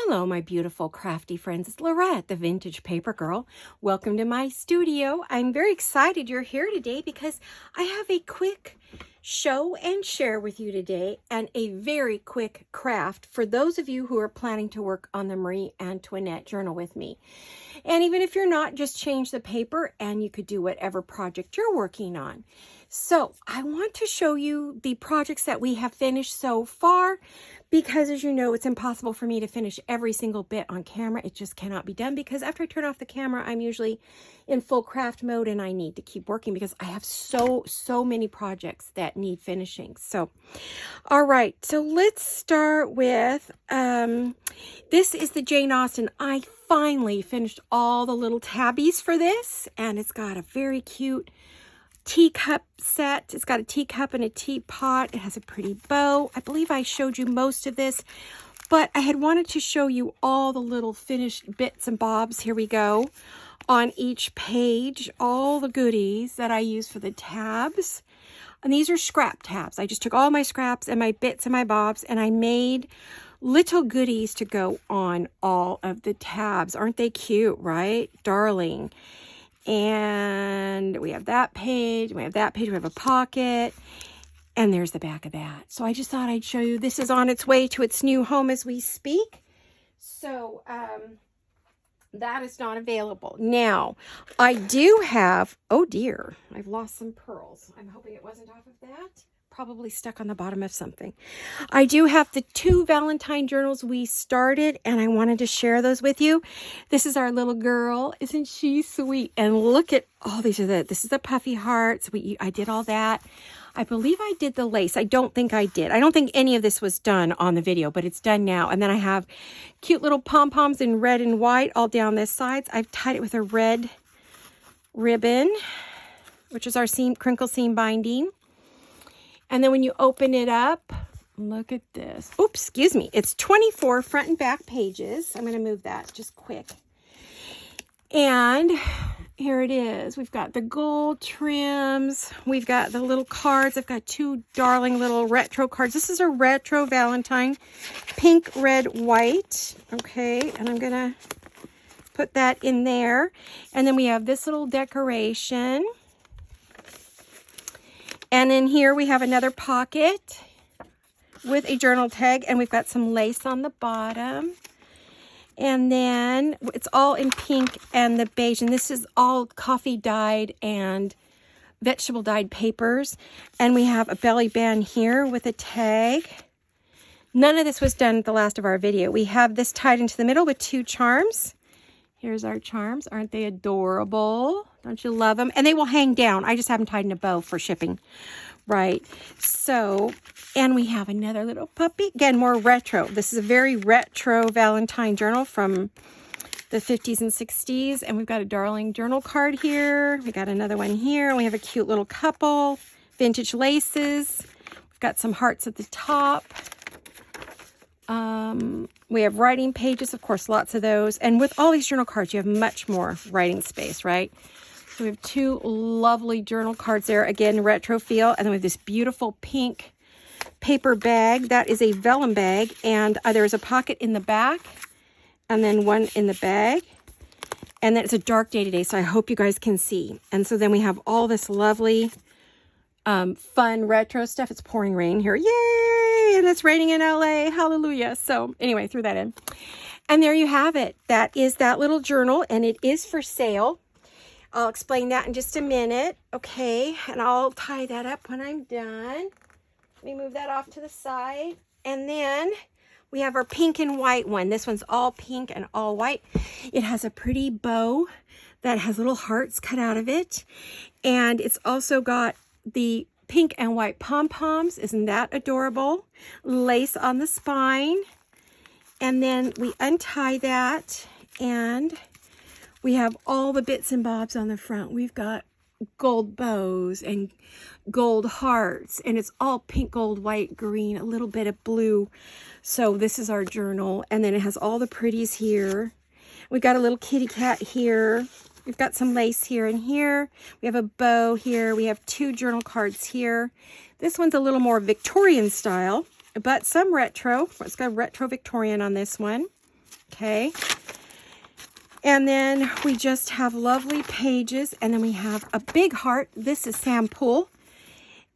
Hello, my beautiful crafty friends. It's Laurette, the Vintage Paper Girl. Welcome to my studio. I'm very excited you're here today because I have a quick show and share with you today and a very quick craft for those of you who are planning to work on the Marie Antoinette journal with me. And even if you're not, just change the paper and you could do whatever project you're working on. So I want to show you the projects that we have finished so far because, as you know, it's impossible for me to finish every single bit on camera. It just cannot be done because after I turn off the camera, I'm usually in full craft mode and I need to keep working because I have so many projects that need finishing. So, all right, so let's start with, this is the Jane Austen. I finally finished all the little tabbies for this, and it's got a very cute teacup set. It's got a teacup and a teapot. It has a pretty bow. I believe I showed you most of this, but I had wanted to show you all the little finished bits and bobs. Here we go. On each page, all the goodies that I use for the tabs. And these are scrap tabs. I just took all my scraps and my bits and my bobs, and I made little goodies to go on all of the tabs. Aren't they cute, right? Darling. And we have that page, we have that page, we have a pocket, and there's the back of that. So I just thought I'd show you. This is on its way to its new home as we speak. So that is not available. Now, I do have, oh dear, I've lost some pearls. I'm hoping it wasn't off of that. Probably stuck on the bottom of something. I do have the 2 Valentine journals we started, and I wanted to share those with you. This is our little girl. Isn't she sweet? And look at all these. This is the puffy hearts. I did all that. I believe I did the lace. I don't think I did. I don't think any of this was done on the video, but it's done now. And then I have cute little pom-poms in red and white all down this sides. I've tied it with a red ribbon, which is our crinkle seam binding. And then when you open it up, look at this. Oops, excuse me. It's 24 front and back pages. I'm going to move that just quick. And here it is. We've got the gold trims. We've got the little cards. I've got 2 darling little retro cards. This is a retro Valentine, pink, red, white. Okay, and I'm going to put that in there. And then we have this little decoration. And in here we have another pocket with a journal tag, and we've got some lace on the bottom. And then it's all in pink and the beige, and this is all coffee dyed and vegetable dyed papers. And we have a belly band here with a tag. None of this was done at the last of our video. We have this tied into the middle with 2 charms. Here's our charms. Aren't they adorable? Don't you love them? And they will hang down. I just have them tied in a bow for shipping. Right. So, and we have another little puppy. Again, more retro. This is a very retro Valentine journal from the 50s and 60s. And we've got a darling journal card here. We got another one here. We have a cute little couple. Vintage laces. We've got some hearts at the top. We have writing pages, of course, lots of those. And with all these journal cards, you have much more writing space, right? So we have 2 lovely journal cards there. Again, retro feel. And then we have this beautiful pink paper bag. That is a vellum bag. And there is a pocket in the back and then one in the bag. And then it's a dark day today, so I hope you guys can see. And so then we have all this lovely, fun retro stuff. It's pouring rain here. Yay! And it's raining in LA. Hallelujah. So anyway, threw that in. And there you have it. That is that little journal, and it is for sale. I'll explain that in just a minute. Okay, and I'll tie that up when I'm done. Let me move that off to the side. And then we have our pink and white one. This one's all pink and all white. It has a pretty bow that has little hearts cut out of it. And it's also got the pink and white pom-poms. Isn't that adorable? Lace on the spine. And then we untie that, and we have all the bits and bobs on the front. We've got gold bows and gold hearts, and it's all pink, gold, white, green, a little bit of blue. So this is our journal, and then it has all the pretties here. We've got a little kitty cat here. We've got some lace here and here. We have a bow here. We have 2 journal cards here. This one's a little more Victorian style, but some retro. It's got retro Victorian on this one. Okay. And then we just have lovely pages. And then we have a big heart. This is sample.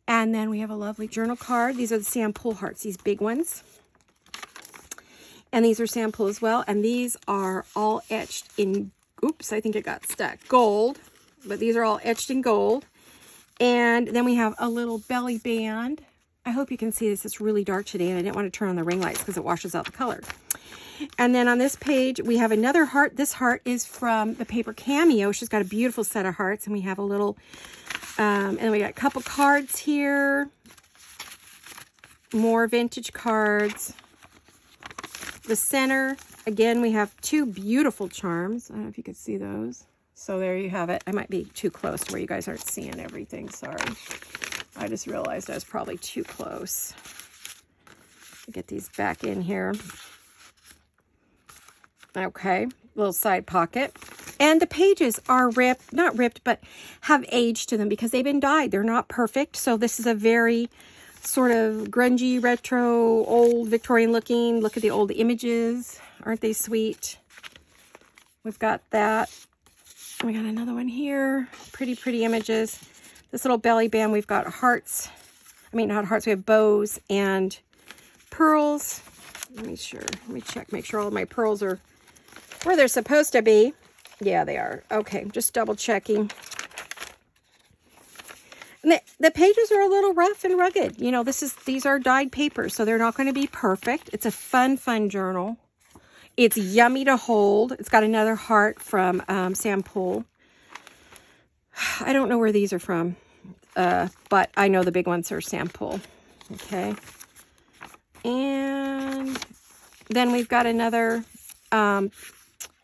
And then we have a lovely journal card. These are the sample hearts, these big ones. And these are sample as well. And these are all etched in, oops, I think it got stuck, gold. But these are all etched in gold. And then we have a little belly band. I hope you can see this. It's really dark today, and I didn't want to turn on the ring lights because it washes out the color. And then on this page, we have another heart. This heart is from the paper Cameo. She's got a beautiful set of hearts, and we have a little, and we got a couple cards here. More vintage cards. The center, again, we have two beautiful charms. I don't know if you can see those. So there you have it. I might be too close to where you guys aren't seeing everything. Sorry. I just realized I was probably too close. Get these back in here. Okay, little side pocket. And the pages are ripped, not ripped, but have age to them because they've been dyed. They're not perfect. So this is a very sort of grungy, retro, old Victorian looking. Look at the old images. Aren't they sweet? We've got that. We got another one here. Pretty, pretty images. This little belly band, we've got hearts. I mean, not hearts, we have bows and pearls. Let me check, make sure all of my pearls are where they're supposed to be. Yeah, they are. Okay, just double checking. And the pages are a little rough and rugged. You know, these are dyed papers, so they're not going to be perfect. It's a fun, fun journal. It's yummy to hold. It's got another heart from Sam Poole. I don't know where these are from, but I know the big ones are Sam Poole. Okay. And then we've got another kind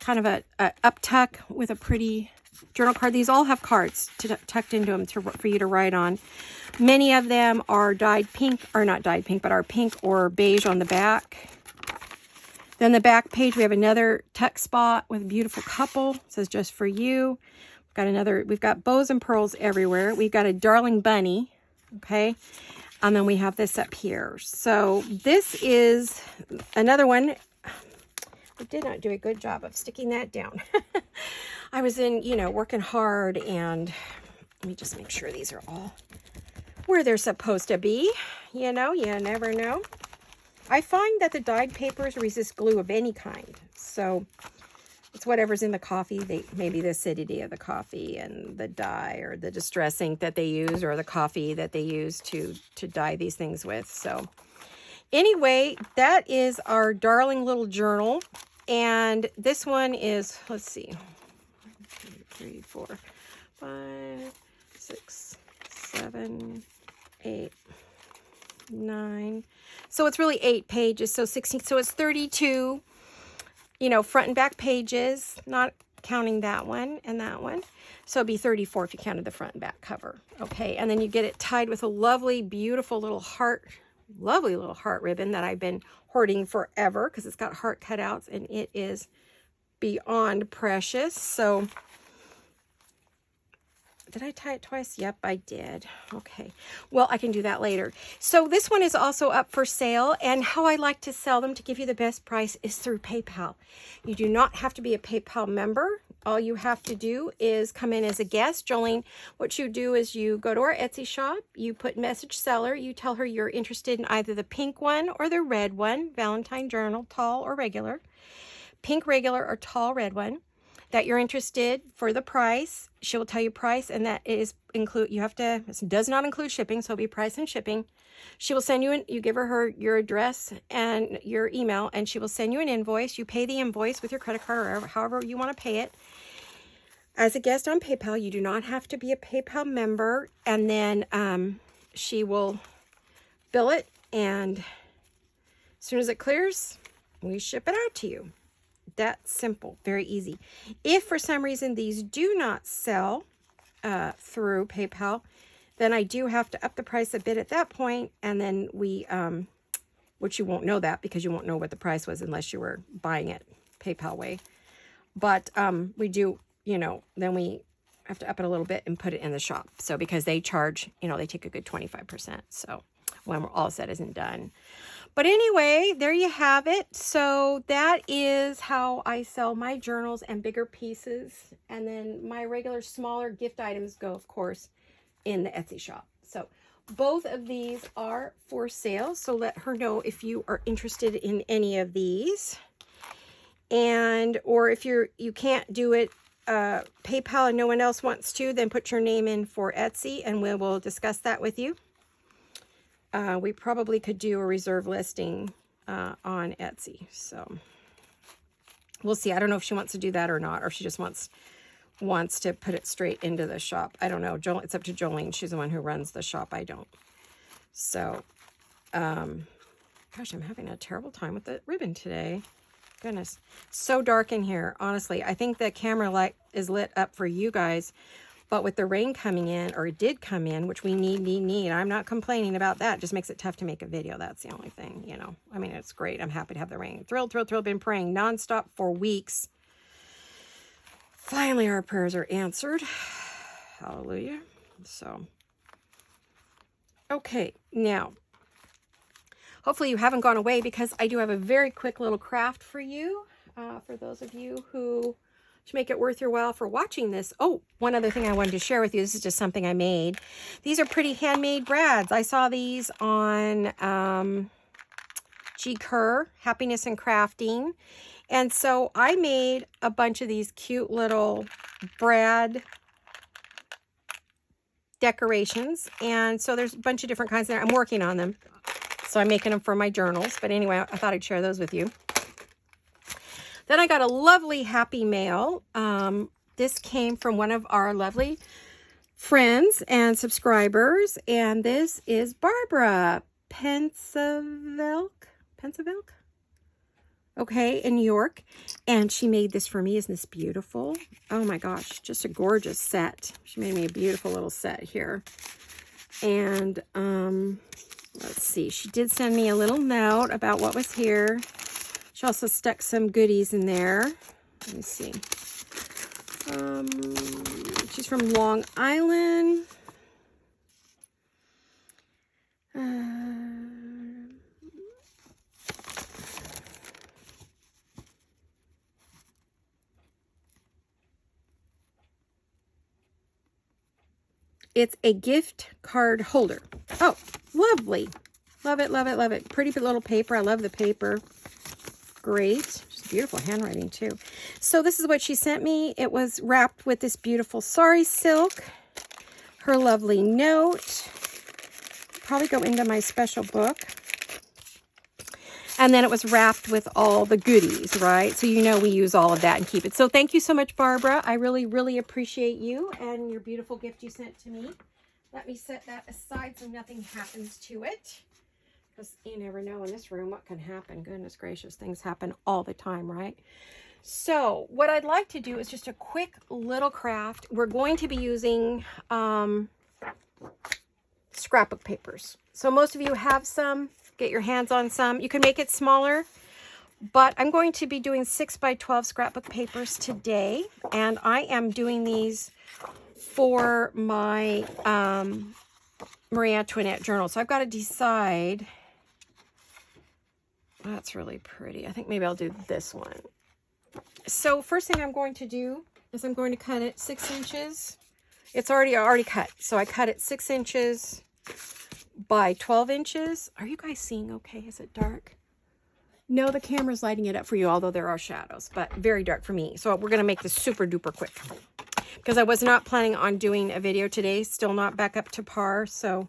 of a up tuck with a pretty journal card. These all have cards tucked into them for you to write on. Many of them are dyed pink, or not dyed pink, but are pink or beige on the back. Then the back page, we have another tuck spot with a beautiful couple. It says just for you. We've got bows and pearls everywhere. We've got a darling bunny, okay? And then we have this up here. So this is another one. I did not do a good job of sticking that down. I was working hard, and let me just make sure these are all where they're supposed to be. You never know. I find that the dyed papers resist glue of any kind. So it's whatever's in the coffee, maybe the acidity of the coffee and the dye or the distress ink that they use or the coffee that they use to dye these things with. So anyway, that is our darling little journal. And this one is, let's see, 1, 2, 3, 4, 5, 6, 7, 8, 9. So it's really 8 pages. So 16. So it's 32. Front and back pages, not counting that one and that one. So it'd be 34 if you counted the front and back cover. Okay, and then you get it tied with a lovely, beautiful little heart, lovely little heart ribbon that I've been hoarding forever because it's got heart cutouts and it is beyond precious. So did I tie it twice? Yep, I did. Okay. Well, I can do that later. So this one is also up for sale, and how I like to sell them to give you the best price is through PayPal. You do not have to be a PayPal member. All you have to do is come in as a guest. Jolene, what you do is you go to our Etsy shop, you put message seller, you tell her you're interested in either the pink one or the red one, Valentine journal, tall or regular, pink regular or tall red one, that you're interested for the price. She will tell you price, and that is it does not include shipping, so it'll be price and shipping. She will send you you give her your address and your email, and she will send you an invoice. You pay the invoice with your credit card or however you want to pay it. As a guest on PayPal, you do not have to be a PayPal member, and then she will bill it, and as soon as it clears, we ship it out to you. That's simple, very easy. If for some reason these do not sell through PayPal, then I do have to up the price a bit at that point, and then we, which you won't know that because you won't know what the price was unless you were buying it PayPal way. But we do, then we have to up it a little bit and put it in the shop. So because they charge, they take a good 25%. So when all said isn't done. But anyway, there you have it. So that is how I sell my journals and bigger pieces. And then my regular smaller gift items go, of course, in the Etsy shop. So both of these are for sale. So let her know if you are interested in any of these. And, or if you can't do it PayPal and no one else wants to, then put your name in for Etsy and we will discuss that with you. We probably could do a reserve listing on Etsy. So we'll see. I don't know if she wants to do that or not, or if she just wants to put it straight into the shop. I don't know. It's up to Jolene. She's the one who runs the shop. I don't. So, gosh, I'm having a terrible time with the ribbon today. Goodness, so dark in here. Honestly, I think the camera light is lit up for you guys, but with the rain coming in, or it did come in, which we need. I'm not complaining about that. It just makes it tough to make a video. That's the only thing, you know. I mean, it's great. I'm happy to have the rain. Thrilled. Been praying nonstop for weeks. Finally, our prayers are answered. Hallelujah. So, okay, now, hopefully you haven't gone away because I do have a very quick little craft for you, for those of you who, to make it worth your while for watching this. Oh, one other thing I wanted to share with you. This is just something I made. These are pretty handmade brads. I saw these on G. Kerr, Happiness and Crafting. And so I made a bunch of these cute little brad decorations. And so there's a bunch of different kinds there. I'm working on them. So I'm making them for my journals. But anyway, I thought I'd share those with you. Then I got a lovely happy mail. This came from one of our lovely friends and subscribers. And this is Barbara Pensavelk. Okay, in New York. And she made this for me. Isn't this beautiful? Oh my gosh, just a gorgeous set. She made me a beautiful little set here. And let's see, she did send me a little note about what was here. She also stuck some goodies in there. Let me see. She's from Long Island. It's a gift card holder. Oh, lovely. Love it. Pretty little paper. I love the paper. Great. Just beautiful handwriting, too. So this is what she sent me. It was wrapped with this beautiful sari silk. Her lovely note. Probably go into my special book. And then it was wrapped with all the goodies, right? So you know we use all of that and keep it. So thank you so much, Barbara. I really appreciate you and your beautiful gift you sent to me. Let me set that aside so nothing happens to it. Because you never know in this room what can happen. Goodness gracious, things happen all the time, right? So what I'd like to do is just a quick little craft. We're going to be using scrapbook papers. So most of you have some. Get your hands on some. You can make it smaller, but I'm going to be doing 6x12 scrapbook papers today, and I am doing these for my Marie Antoinette journal. So I've got to decide. That's really pretty. I think maybe I'll do this one. So first thing I'm going to do is I'm going to cut it 6 inches. It's already cut. So I cut it 6 inches by 12 inches. Are you guys seeing okay? Is it dark? No, the camera's lighting it up for you, although there are shadows, but very dark for me. So we're going to make this super duper quick because I was not planning on doing a video today. Still not back up to par. So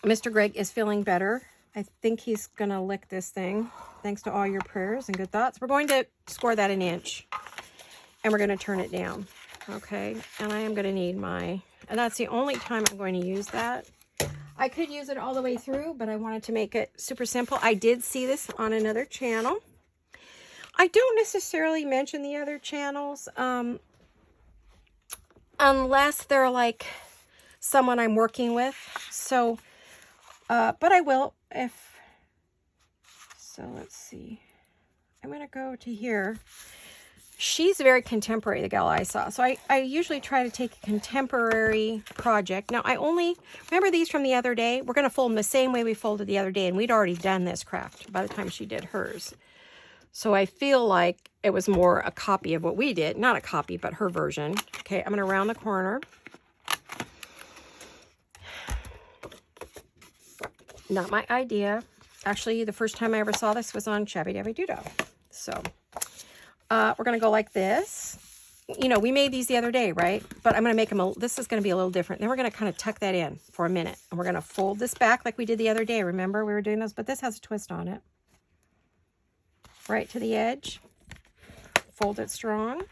Mr. Greg is feeling better. I think he's going to lick this thing. Thanks to all your prayers and good thoughts. We're going to score that 1 inch and we're going to turn it down. Okay. And I am going to need and that's the only time I'm going to use that. I could use it all the way through, but I wanted to make it super simple. I did see this on another channel. I don't necessarily mention the other channels unless they're like someone I'm working with. So, but I will so let's see. I'm going to go to here. She's very contemporary, the gal I saw. So I usually try to take a contemporary project. Now, I only, remember these from the other day? We're going to fold them the same way we folded the other day, and we'd already done this craft by the time she did hers. So I feel like it was more a copy of what we did. Not a copy, but her version. Okay, I'm going to round the corner. Not my idea. Actually, the first time I ever saw this was on Shabby Dabby Doodah. So we're going to go like this. You know, we made these the other day, right? But I'm going to make them, this is going to be a little different. Then we're going to kind of tuck that in for a minute. And we're going to fold this back like we did the other day. Remember, we were doing those, but this has a twist on it. Right to the edge. Fold it strong.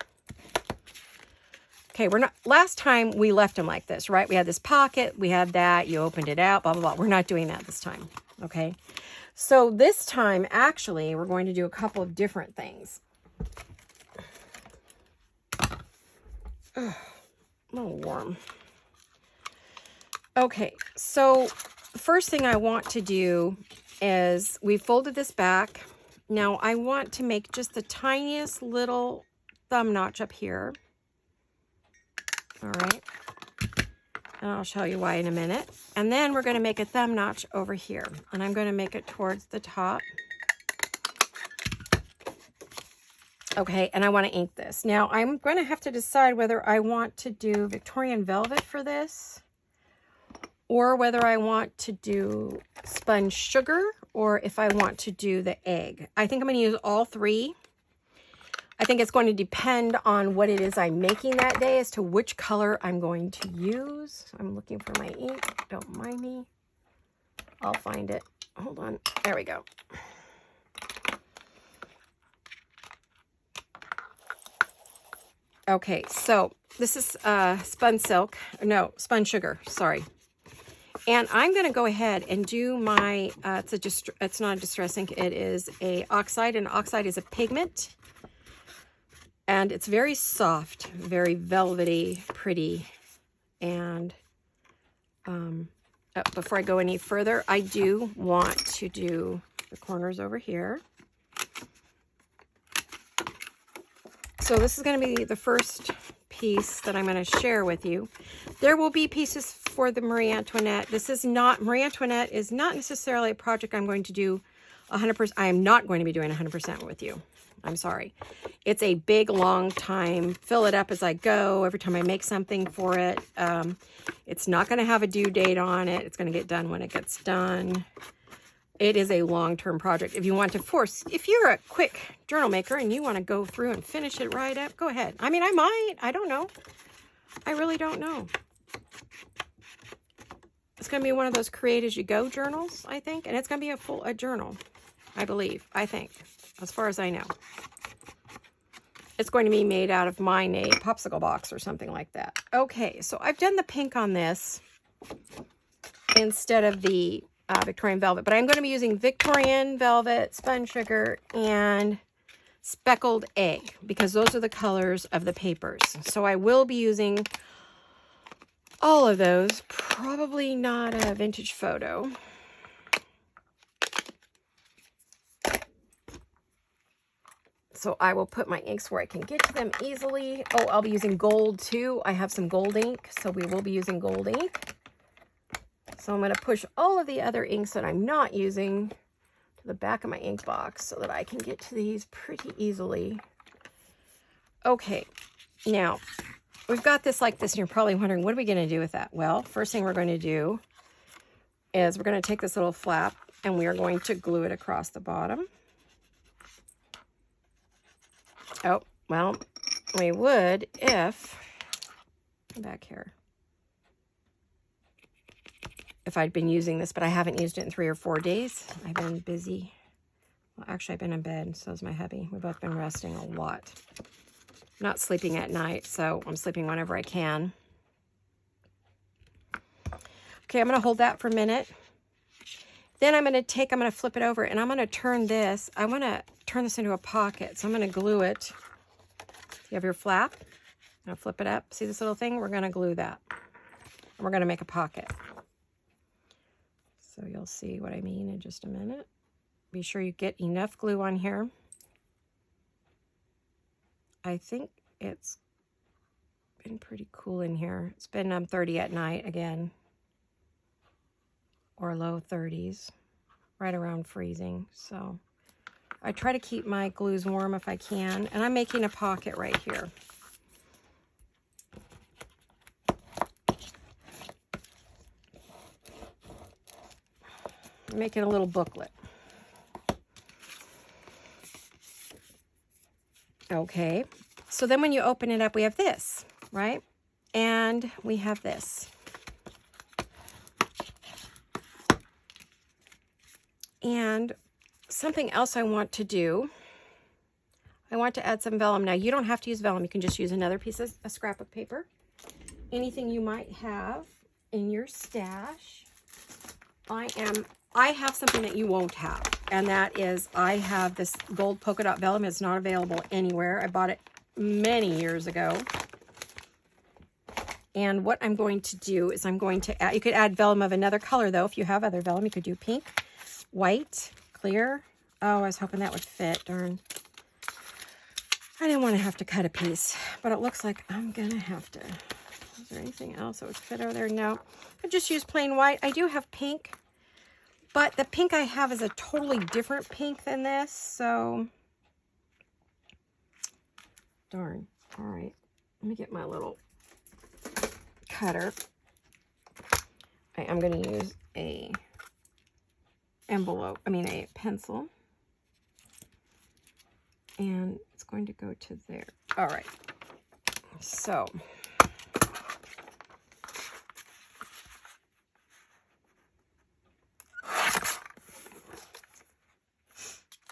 Okay, we're not, last time we left them like this, right? We had this pocket, we had that, you opened it out, blah, blah, blah. We're not doing that this time, okay? So this time, actually, we're going to do a couple of different things. Ugh, a little warm. Okay, so the first thing I want to do is we folded this back. Now I want to make just the tiniest little thumb notch up here. All right, and I'll show you why in a minute. And then we're going to make a thumb notch over here, and I'm going to make it towards the top. Okay, and I want to ink this. Now, I'm going to have to decide whether I want to do Victorian velvet for this, or whether I want to do spun sugar, or if I want to do the egg. I think I'm going to use all three. I think it's going to depend on what it is I'm making that day as to which color I'm going to use. I'm looking for my ink. Don't mind me. I'll find it. Hold on. There we go. Okay, so this is spun silk. No, spun sugar. Sorry. And I'm going to go ahead and do my, it's not a distress ink. It is a oxide, and oxide is a pigment. And it's very soft, very velvety, pretty. And before I go any further, I do want to do the corners over here. So this is going to be the first piece that I'm going to share with you. There will be pieces for the Marie Antoinette. This is not, Marie Antoinette is not necessarily a project I'm going to do 100%. I am not going to be doing 100% with you. I'm sorry. It's a big, long time. Fill it up as I go. Every time I make something for it. It's not going to have a due date on it. It's going to get done when it gets done. It is a long-term project. If you want to force, if you're a quick journal maker and you want to go through and finish it right up, go ahead. I mean, I might. I don't know. I really don't know. It's going to be one of those create as you go journals, I think. And it's going to be a journal, I believe, I think, as far as I know. It's going to be made out of mine, a popsicle box or something like that. Okay, so I've done the pink on this instead of the Victorian velvet, but I'm going to be using Victorian velvet, spun sugar, and speckled egg, because those are the colors of the papers. So I will be using all of those. Probably not a vintage photo. So I will put my inks where I can get to them easily. Oh, I'll be using gold too. I have some gold ink, so we will be using gold ink. So I'm going to push all of the other inks that I'm not using to the back of my ink box so that I can get to these pretty easily. Okay, now we've got this like this, and you're probably wondering, what are we going to do with that? Well, first thing we're going to do is we're going to take this little flap and we are going to glue it across the bottom. Oh, well, we would if, back here, if I'd been using this, but I haven't used it in 3 or 4 days. I've been busy. Well, actually, I've been in bed, so is my hubby. We've both been resting a lot. I'm not sleeping at night, so I'm sleeping whenever I can. Okay, I'm going to hold that for a minute. Then I'm going to flip it over, and I'm going to turn this. I want to turn this into a pocket, so I'm going to glue it. You have your flap. I'm going to flip it up. See this little thing? We're going to glue that. And we're going to make a pocket. So you'll see what I mean in just a minute. Be sure you get enough glue on here. I think it's been pretty cool in here. It's been 30 at night again, or low 30s, right around freezing. So I try to keep my glues warm if I can, and I'm making a pocket right here. I'm making a little booklet. Okay, so then when you open it up, we have this, right? And we have this. And something else I want to do, I want to add some vellum. Now, you don't have to use vellum. You can just use another piece of scrapbook paper. Anything you might have in your stash. I have something that you won't have, and that is I have this gold polka dot vellum. It's not available anywhere. I bought it many years ago. And what I'm going to do is I'm going to add, you could add vellum of another color though. If you have other vellum, you could do pink, white, clear. Oh, I was hoping that would fit, darn. I didn't want to have to cut a piece, but it looks like I'm gonna have to. Is there anything else that would fit over there? No, I just use plain white. I do have pink, but the pink I have is a totally different pink than this, so darn. All right, let me get my little cutter. I am going to use a pencil, and it's going to go to there. All right, so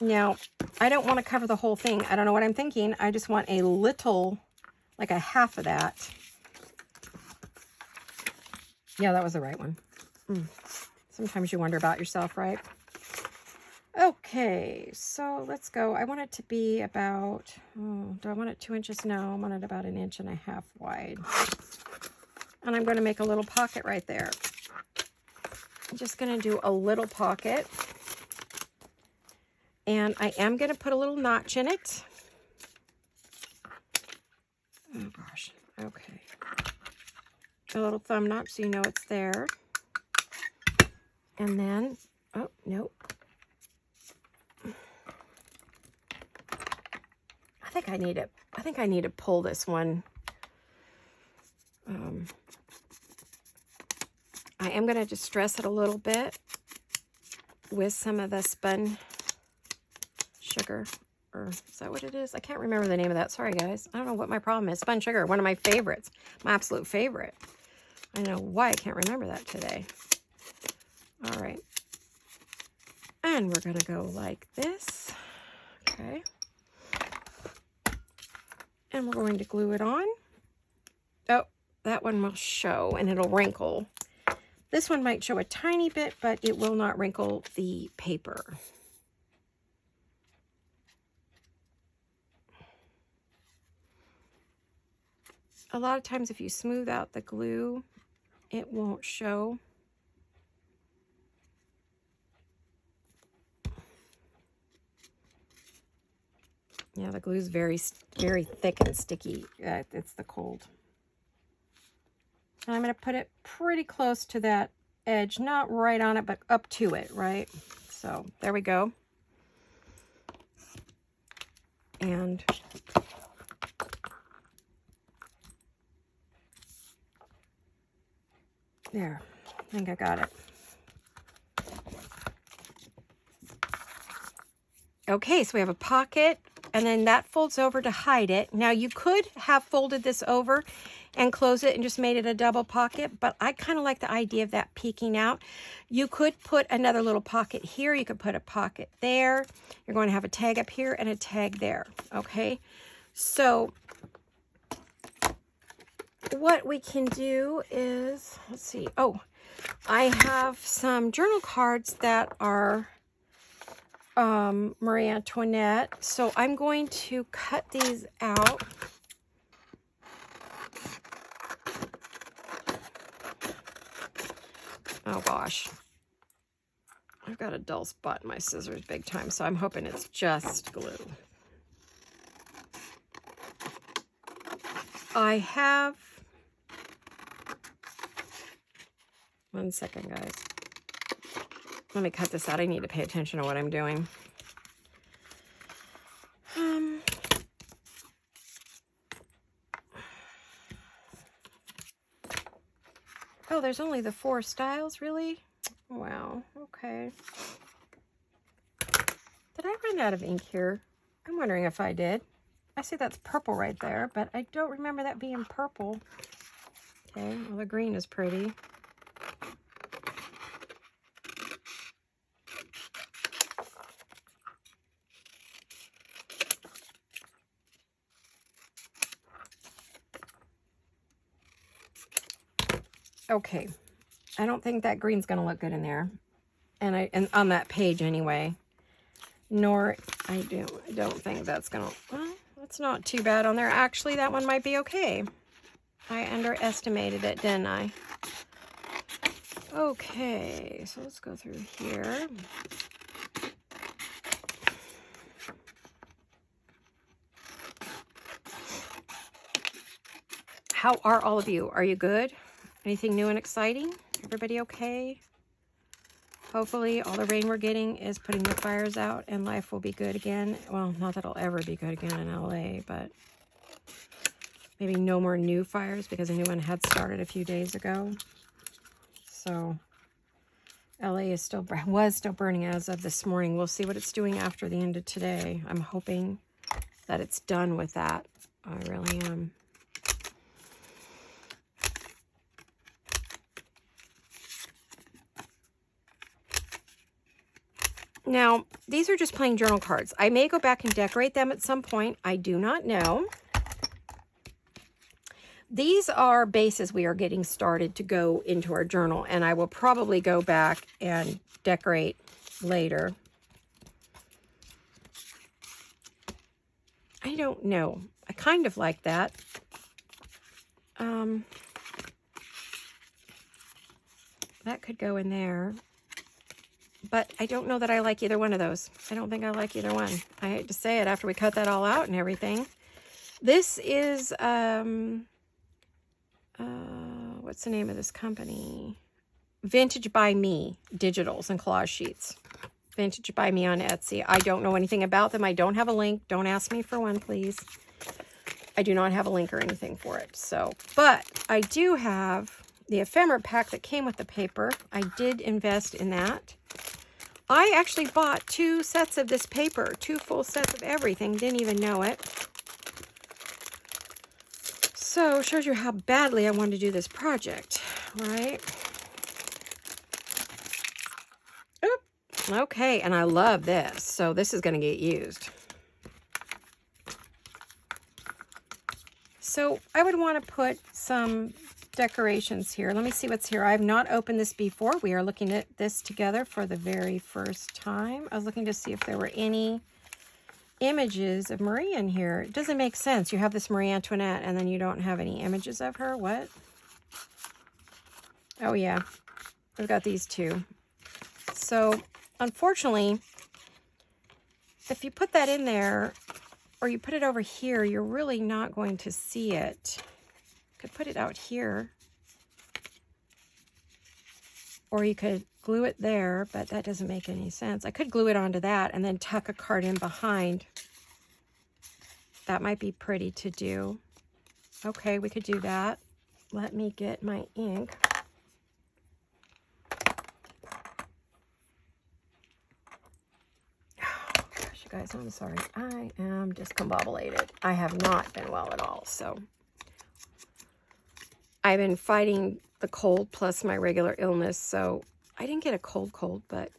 now I don't want to cover the whole thing. I don't know what I'm thinking. I just want a little, like a half of that. Yeah, that was the right one. Sometimes you wonder about yourself, right? Okay, so let's go. I want it to be about, do I want it 2 inches? No, I want it about 1.5 inches wide. And I'm going to make a little pocket right there. I'm just going to do a little pocket. And I am going to put a little notch in it. Oh, gosh. Okay. A little thumb notch so you know it's there. And then, oh, nope. I think I need to pull this one. I am going to just stress it a little bit with some of the spun sugar. Or is that what it is? I can't remember the name of that. Sorry, guys. I don't know what my problem is. Spun sugar, one of my favorites. My absolute favorite. I don't know why I can't remember that today. All right. And we're going to go like this. Okay. And we're going to glue it on. Oh, that one will show and it'll wrinkle. This one might show a tiny bit, but it will not wrinkle the paper. A lot of times if you smooth out the glue, it won't show. Yeah, the glue is very, very thick and sticky. It's the cold. And I'm going to put it pretty close to that edge, not right on it, but up to it, right? So there we go. And there, I think I got it. Okay, so we have a pocket, and then that folds over to hide it. Now, you could have folded this over and close it and just made it a double pocket, but I kind of like the idea of that peeking out. You could put another little pocket here. You could put a pocket there. You're going to have a tag up here and a tag there, okay? So what we can do is, let's see. Oh, I have some journal cards that are Marie Antoinette. So I'm going to cut these out. Oh gosh. I've got a dull spot in my scissors big time, so I'm hoping it's just glue. I have, one second, guys. Let me cut this out. I need to pay attention to what I'm doing. Oh, there's only the 4 styles, really? Wow, okay. Did I run out of ink here? I'm wondering if I did. I see that's purple right there, but I don't remember that being purple. Okay, well, the green is pretty. Okay, I don't think that green's gonna look good in there, and on that page anyway. Nor I don't think that's gonna. Well, that's not too bad on there. Actually, that one might be okay. I underestimated it, didn't I? Okay, so let's go through here. How are all of you? Are you good? Anything new and exciting? Everybody okay? Hopefully all the rain we're getting is putting the fires out and life will be good again. Well, not that it'll ever be good again in LA, but maybe no more new fires because a new one had started a few days ago. So LA is was still burning as of this morning. We'll see what it's doing after the end of today. I'm hoping that it's done with that. I really am. Now, these are just plain journal cards. I may go back and decorate them at some point. I do not know. These are bases we are getting started to go into our journal, and I will probably go back and decorate later. I don't know. I kind of like that. That could go in there. But I don't know that I like either one of those. I don't think I like either one. I hate to say it after we cut that all out and everything. This is, what's the name of this company? Vintage by Me, digitals and collage sheets. Vintage by Me on Etsy. I don't know anything about them. I don't have a link. Don't ask me for one, please. I do not have a link or anything for it. So, but I do have the ephemera pack that came with the paper. I did invest in that. I actually bought 2 sets of this paper, 2 full sets of everything. Didn't even know it. So, shows you how badly I wanted to do this project, right? Oop. Okay, and I love this. So, this is going to get used. So, I would want to put some decorations here. Let me see what's here. I have not opened this before. We are looking at this together for the very first time. I was looking to see if there were any images of Marie in here. It doesn't make sense. You have this Marie Antoinette and then you don't have any images of her. What? Oh yeah, I've got these 2. So unfortunately, if you put that in there or you put it over here, you're really not going to see it. Could put it out here, or you could glue it there, but that doesn't make any sense. I could glue it onto that and then tuck a card in behind. That might be pretty to do. Okay, we could do that. Let me get my ink. Oh, gosh, you guys, I'm sorry. I am discombobulated. I have not been well at all, so I've been fighting the cold plus my regular illness, so I didn't get a cold, but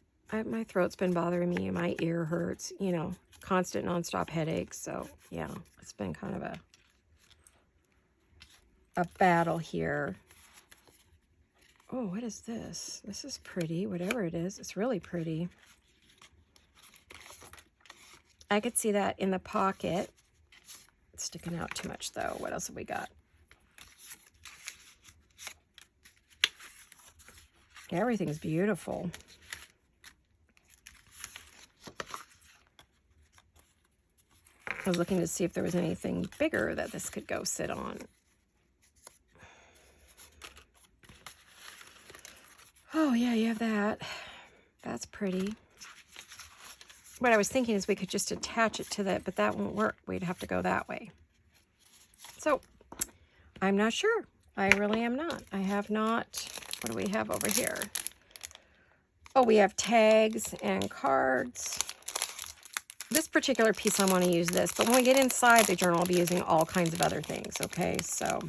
my throat's been bothering me and my ear hurts, you know, constant nonstop headaches. So yeah, it's been kind of a battle here. Oh, what is this? This is pretty, whatever it is. It's really pretty. I could see that in the pocket. It's sticking out too much though. What else have we got? Everything's beautiful. I was looking to see if there was anything bigger that this could go sit on. Oh, yeah, you have that. That's pretty. What I was thinking is we could just attach it to that, but that won't work. We'd have to go that way. So, I'm not sure. I really am not. I have not. What do we have over here? Oh, we have tags and cards. This particular piece, I want to use this, but when we get inside the journal, I'll be using all kinds of other things, okay? So,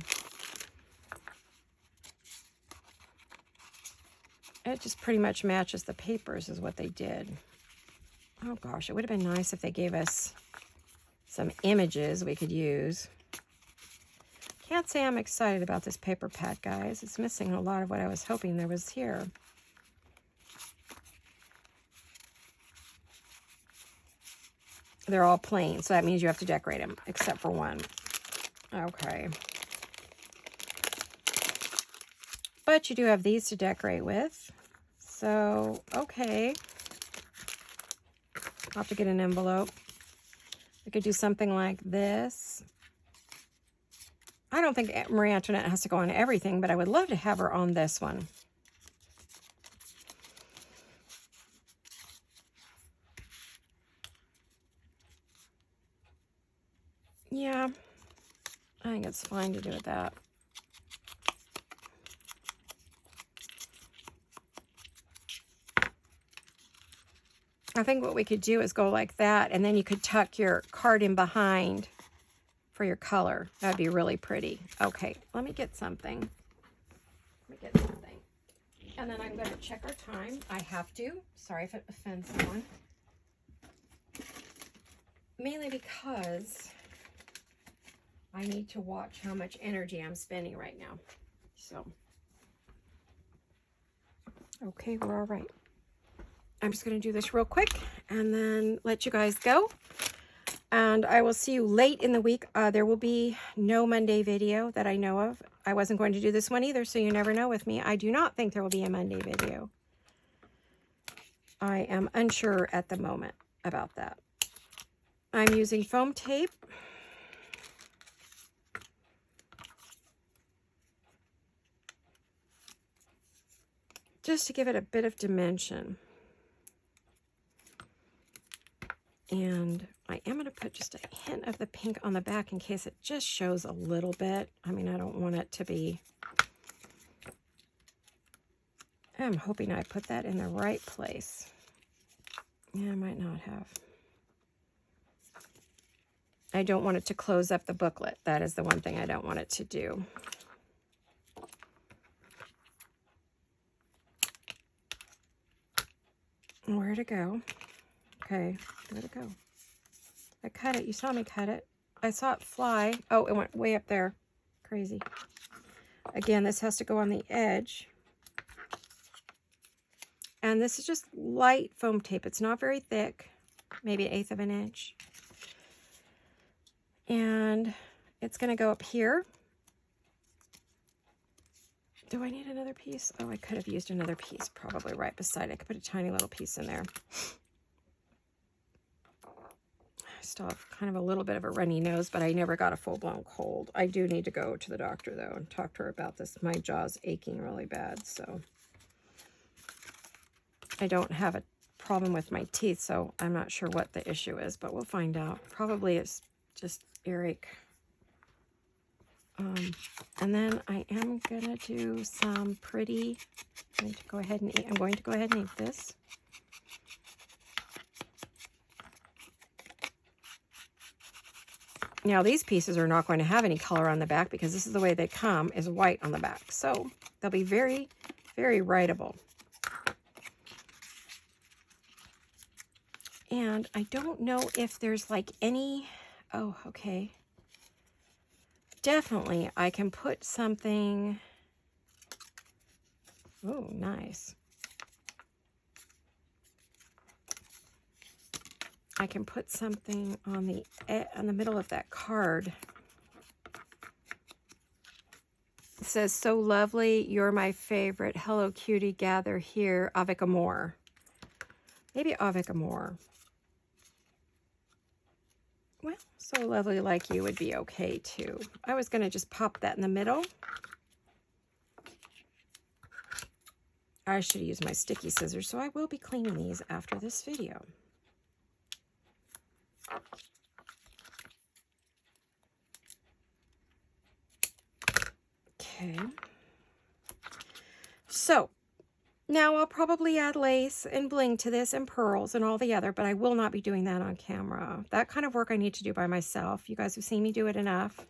it just pretty much matches the papers is what they did. Oh gosh, it would have been nice if they gave us some images we could use. Can't say I'm excited about this paper pad, guys. It's missing a lot of what I was hoping there was here. They're all plain, so that means you have to decorate them, except for one. Okay. But you do have these to decorate with. So, okay. I'll have to get an envelope. We could do something like this. I don't think Marie Antoinette has to go on everything, but I would love to have her on this one. Yeah, I think it's fine to do it that. I think what we could do is go like that, and then you could tuck your card in behind for your color. That'd be really pretty. Okay, let me get something. And then I'm going to check our time. I have to. Sorry if it offends someone. Mainly because I need to watch how much energy I'm spending right now. So, okay, we're all right. I'm just going to do this real quick and then let you guys go. And I will see you late in the week. There will be no Monday video that I know of. I wasn't going to do this one either, so you never know with me. I do not think there will be a Monday video. I am unsure at the moment about that. I'm using foam tape. Just to give it a bit of dimension. And I am going to put just a hint of the pink on the back in case it just shows a little bit. I mean, I don't want it to be... I'm hoping I put that in the right place. Yeah, I might not have. I don't want it to close up the booklet. That is the one thing I don't want it to do. Where'd it go? Okay, where'd it go? I cut it. You saw me cut it. I saw it fly. Oh, it went way up there. Crazy. Again, this has to go on the edge. And this is just light foam tape. It's not very thick. Maybe 1/8 of an inch. And it's going to go up here. Do I need another piece? Oh, I could have used another piece probably right beside it. I could put a tiny little piece in there. I still have kind of a little bit of a runny nose, but I never got a full-blown cold. I do need to go to the doctor, though, and talk to her about this. My jaw's aching really bad, so... I don't have a problem with my teeth, so I'm not sure what the issue is, but we'll find out. Probably it's just earache. And then I am gonna do some pretty. I'm going to go ahead and ink this. Now these pieces are not going to have any color on the back because this is the way they come, is white on the back. So they'll be very, very writable. And I don't know if there's like any, oh, okay. Definitely I can put something, oh, nice. I can put something on the middle of that card. It says, so lovely, you're my favorite. Hello, cutie, gather here, avec amour. Maybe avec amour. Well, so lovely like you would be okay too. I was going to just pop that in the middle. I should use my sticky scissors, so I will be cleaning these after this video. Okay. So now I'll probably add lace and bling to this and pearls and all the other, but I will not be doing that on camera. That kind of work I need to do by myself. You guys have seen me do it enough.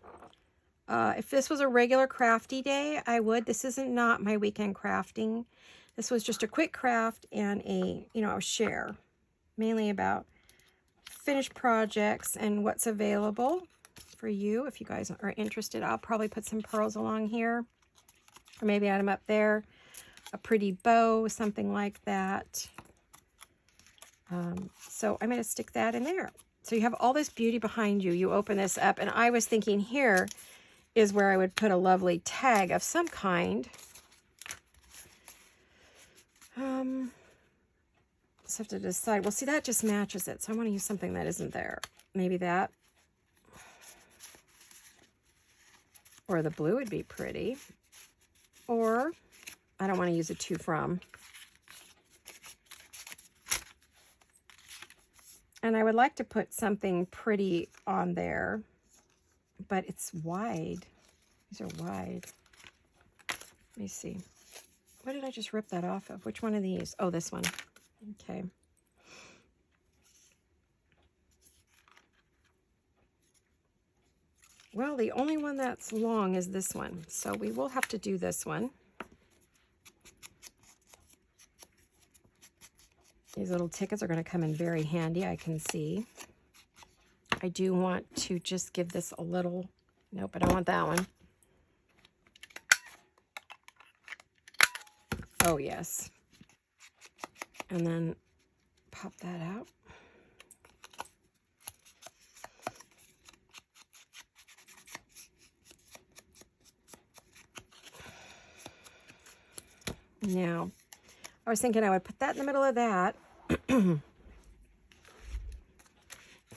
If this was a regular crafty day, I would. This isn't not my weekend crafting. This was just a quick craft and a share, mainly about finished projects and what's available for you. If you guys are interested, I'll probably put some pearls along here, or maybe add them up there. A pretty bow, something like that. So I'm going to stick that in there. So you have all this beauty behind you. You open this up, and I was thinking here is where I would put a lovely tag of some kind. Just have to decide. Well, see, that just matches it. So I want to use something that isn't there. Maybe that. Or the blue would be pretty. Or I don't want to use a to from. And I would like to put something pretty on there, but it's wide. These are wide. Let me see. What did I just rip that off of? Which one of these? Oh, this one. Okay. Well, the only one that's long is this one, so we will have to do this one. These little tickets are going to come in very handy, I can see. I do want to just give this a little... Nope, I don't want that one. Oh, yes. And then pop that out. Now, I was thinking I would put that in the middle of that.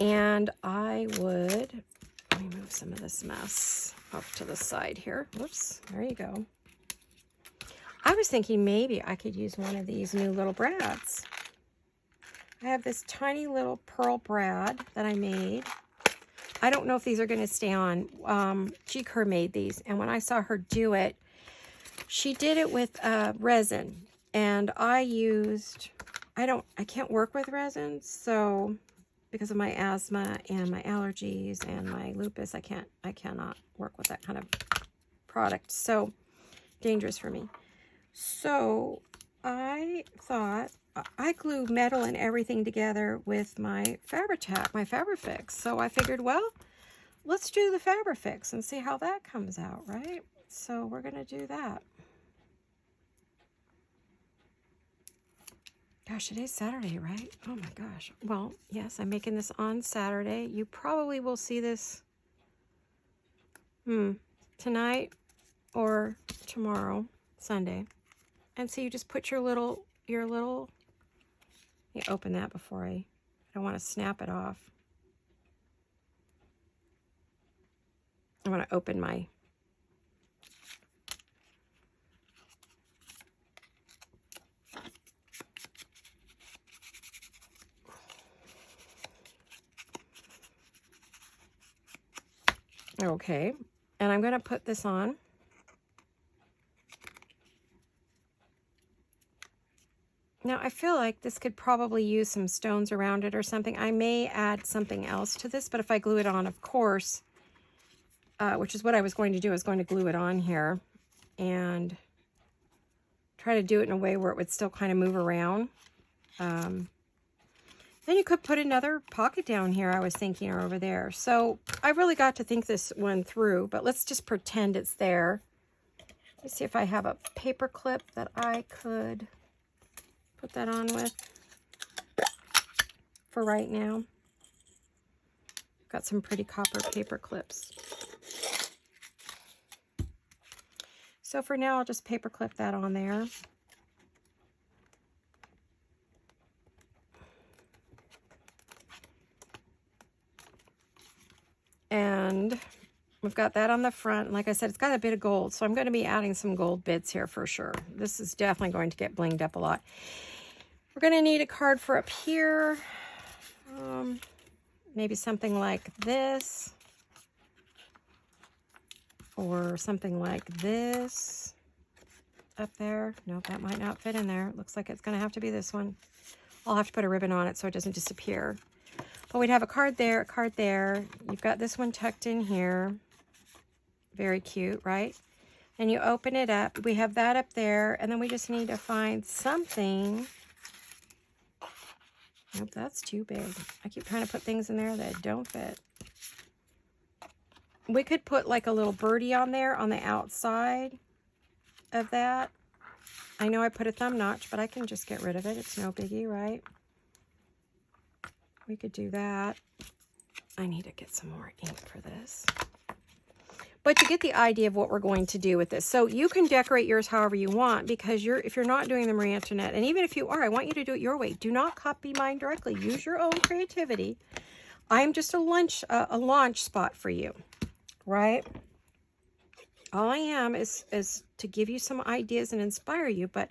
And I would, let me move some of this mess off to the side here. Whoops, there you go. I was thinking maybe I could use one of these new little brads. I have this tiny little pearl brad that I made. I don't know if these are going to stay on. G. Kerr made these, and when I saw her do it, she did it with resin, and I used, I can't work with resin, so because of my asthma and my allergies and my lupus, I cannot work with that kind of product. So dangerous for me. So I thought I glue metal and everything together with my Fabri-Tac, my Fabri-Fix. So I figured, well, let's do the Fabri-Fix and see how that comes out, right? So we're going to do that. Gosh, today's Saturday, right? Oh my gosh. Well, yes, I'm making this on Saturday. You probably will see this tonight or tomorrow, Sunday. And so you just put your little, let me open that before I don't want to snap it off. I want to open my okay, and I'm going to put this on. Now, I feel like this could probably use some stones around it or something. I may add something else to this, but if I glue it on, of course, which is what I was going to do, I was going to glue it on here and try to do it in a way where it would still kind of move around. Then you could put another pocket down here, I was thinking, or over there. So I really got to think this one through, but let's just pretend it's there. Let's see if I have a paper clip that I could put that on with for right now. Got some pretty copper paper clips. So for now, I'll just paper clip that on there. And We've got that on the front. Like I said, it's got a bit of gold, so I'm going to be adding some gold bits here for sure. This is definitely going to get blinged up a lot. We're going to need a card for up here. Maybe something like this. Or something like this. Up there. Nope, that might not fit in there. Looks like it's going to have to be this one. I'll have to put a ribbon on it so it doesn't disappear. But we'd have a card there, a card there. You've got this one tucked in here. Very cute, right? And you open it up. We have that up there. And then we just need to find something. Nope, that's too big. I keep trying to put things in there that don't fit. We could put like a little birdie on there on the outside of that. I know I put a thumb notch, but I can just get rid of it. It's no biggie, right? We could do that. I need to get some more ink for this. But you get the idea of what we're going to do with this. So you can decorate yours however you want, because if you're not doing the Marie Antoinette, and even if you are, I want you to do it your way. Do not copy mine directly. Use your own creativity. I'm just a launch spot for you, right? All I am is to give you some ideas and inspire you, but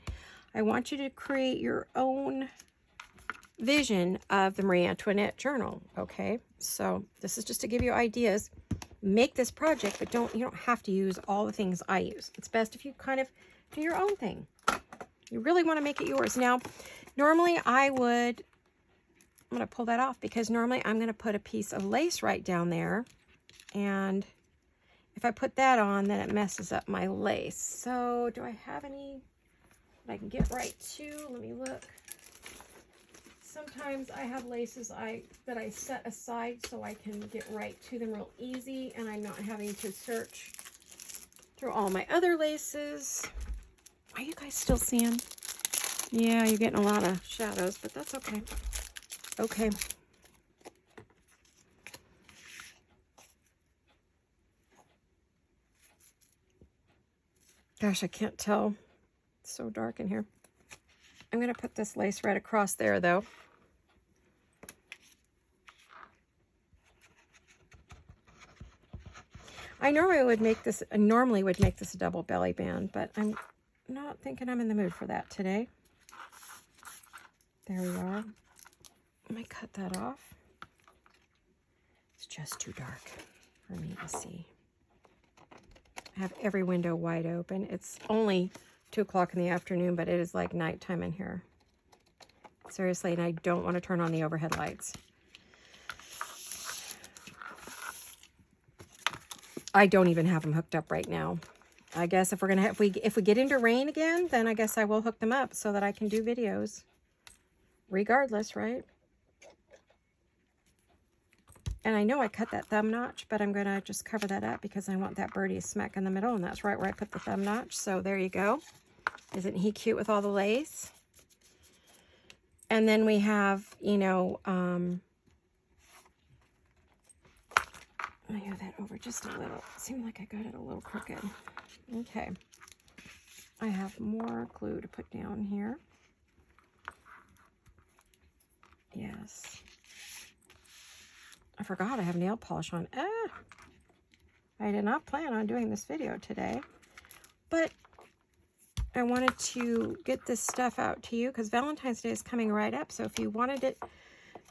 I want you to create your own vision of the Marie Antoinette journal, okay? So this is just to give you ideas. Make this project, but you don't have to use all the things I use. It's best if you kind of do your own thing. You really want to make it yours. Now, normally I'm going to pull that off, because normally I'm going to put a piece of lace right down there, and if I put that on, then it messes up my lace. So do I have any that I can get right to? Let me look. Sometimes I have laces that I set aside so I can get right to them real easy, and I'm not having to search through all my other laces. Are you guys still seeing? Yeah, you're getting a lot of shadows, but that's okay. Okay. Gosh, I can't tell. It's so dark in here. I'm going to put this lace right across there, though. I normally would make this a double belly band, but I'm not thinking I'm in the mood for that today. There we are. Let me cut that off. It's just too dark for me to see. I have every window wide open. It's only 2 o'clock in the afternoon, but it is like nighttime in here. Seriously, and I don't want to turn on the overhead lights. I don't even have them hooked up right now. I guess if we get into rain again, then I guess I will hook them up so that I can do videos. Regardless, right? And I know I cut that thumb notch, but I'm going to just cover that up because I want that birdie smack in the middle, and that's right where I put the thumb notch. So there you go. Isn't he cute with all the lace? And then we have, you know, I move that over just a little. It seemed like I got it a little crooked. Okay. I have more glue to put down here. Yes. I forgot I have nail polish on. I did not plan on doing this video today, but I wanted to get this stuff out to you because Valentine's Day is coming right up. So if you wanted it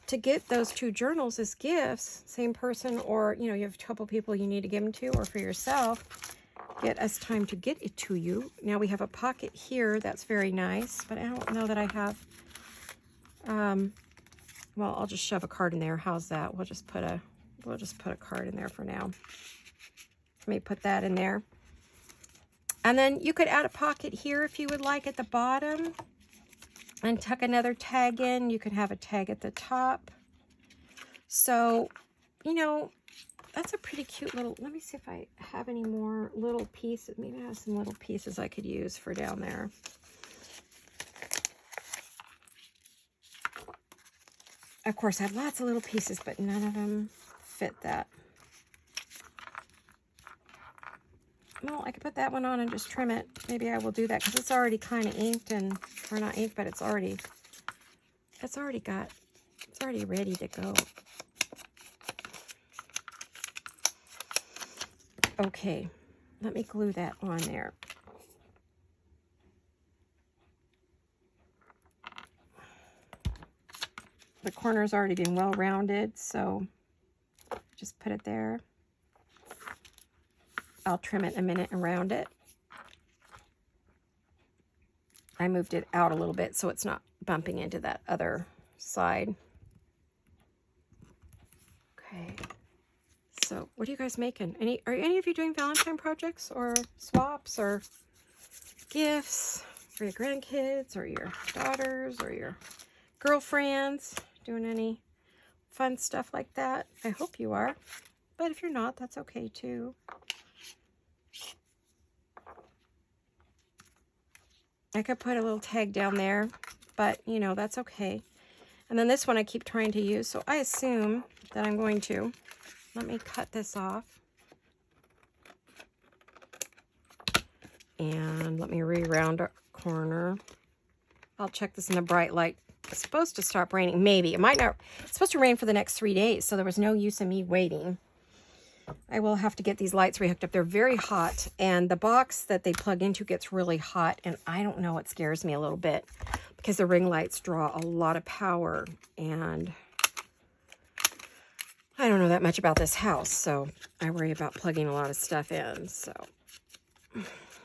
to get those 2 journals as gifts, same person, or you know, you have a couple people you need to give them to, or for yourself, get us time to get it to you. Now we have a pocket here that's very nice, but I don't know that I have. Well, I'll just shove a card in there. How's that? We'll just put a card in there for now. Let me put that in there. And then you could add a pocket here if you would like at the bottom and tuck another tag in. You could have a tag at the top. So, you know, that's a pretty cute little, let me see if I have any more little pieces. Maybe I have some little pieces I could use for down there. Of course, I have lots of little pieces, but none of them fit that. Well, I could put that one on and just trim it. Maybe I will do that because it's already kind of inked and, or not inked, but it's already ready to go. Okay, let me glue that on there. The corner's already been well rounded, so just put it there. I'll trim it in a minute and round it. I moved it out a little bit so it's not bumping into that other side. Okay. So what are you guys making? Are any of you doing Valentine projects or swaps or gifts for your grandkids or your daughters or your girlfriends? Doing any fun stuff like that? I hope you are. But if you're not, that's okay too. I could put a little tag down there, but you know, that's okay. And then this one I keep trying to use, so I assume that I'm going to. Let me cut this off. And let me re-round a corner. I'll check this in the bright light. It's supposed to stop raining. Maybe. It might not. It's supposed to rain for the next 3 days, so there was no use in me waiting. I will have to get these lights rehooked up. They're very hot, and the box that they plug into gets really hot, and I don't know, it scares me a little bit because the ring lights draw a lot of power, and I don't know that much about this house, so I worry about plugging a lot of stuff in. So,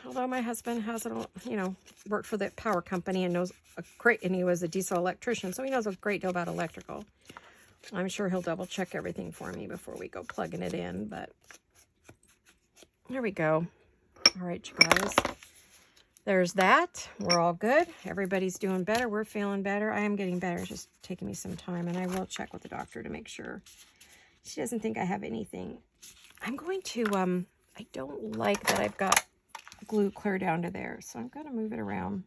although my husband hasn't, you know, worked for the power company and knows and he was a diesel electrician, so he knows a great deal about electrical. I'm sure he'll double check everything for me before we go plugging it in, but there we go. All right, you guys. There's that. We're all good. Everybody's doing better. We're feeling better. I am getting better. It's just taking me some time, and I will check with the doctor to make sure she doesn't think I have anything. I'm going to, I don't like that I've got glue clear down to there, so I'm going to move it around.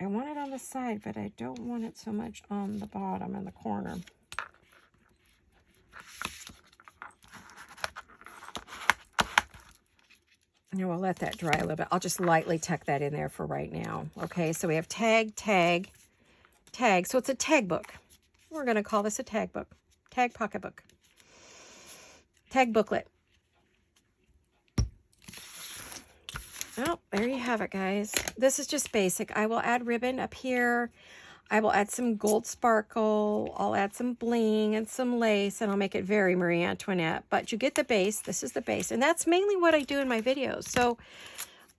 I want it on the side, but I don't want it so much on the bottom in the corner. And we'll let that dry a little bit. I'll just lightly tuck that in there for right now. Okay, so we have tag, tag, tag. So it's a tag book. We're going to call this a tag book. Tag pocketbook. Tag booklet. Oh, there you have it, guys. This is just basic. I will add ribbon up here. I will add some gold sparkle. I'll add some bling and some lace, and I'll make it very Marie Antoinette. But you get the base. This is the base. And that's mainly what I do in my videos. So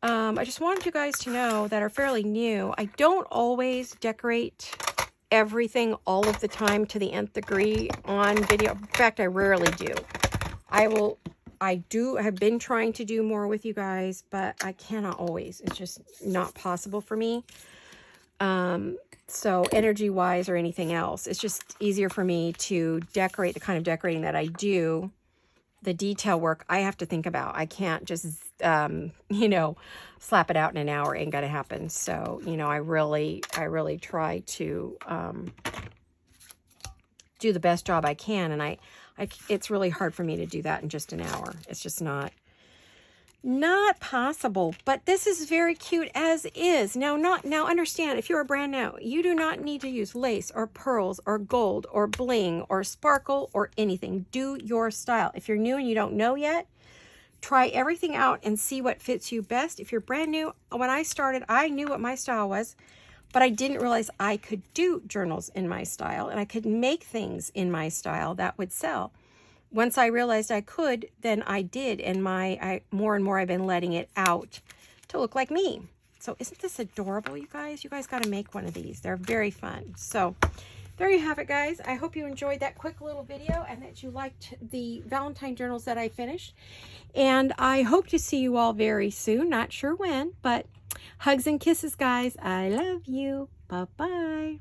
I just wanted you guys to know that are fairly new. I don't always decorate everything all of the time to the nth degree on video. In fact, I rarely do. I have been trying to do more with you guys, but I cannot always. It's just not possible for me. So energy-wise or anything else, it's just easier for me to decorate the kind of decorating that I do. The detail work I have to think about. I can't just, you know, slap it out in an hour. Ain't gonna happen. So, you know, I really try to do the best job I can, and it's really hard for me to do that in just an hour. It's just not possible. But this is very cute as is. Now understand, if you're a brand new, you do not need to use lace or pearls or gold or bling or sparkle or anything. Do your style. If you're new and you don't know yet, try everything out and see what fits you best. If you're brand new, when I started, I knew what my style was, but I didn't realize I could do journals in my style and I could make things in my style that would sell. Once I realized I could, then I did, and more and more I've been letting it out to look like me. So isn't this adorable, you guys? You guys got to make one of these. They're very fun. So there you have it, guys. I hope you enjoyed that quick little video and that you liked the Valentine journals that I finished. And I hope to see you all very soon. Not sure when, but hugs and kisses, guys. I love you. Bye-bye.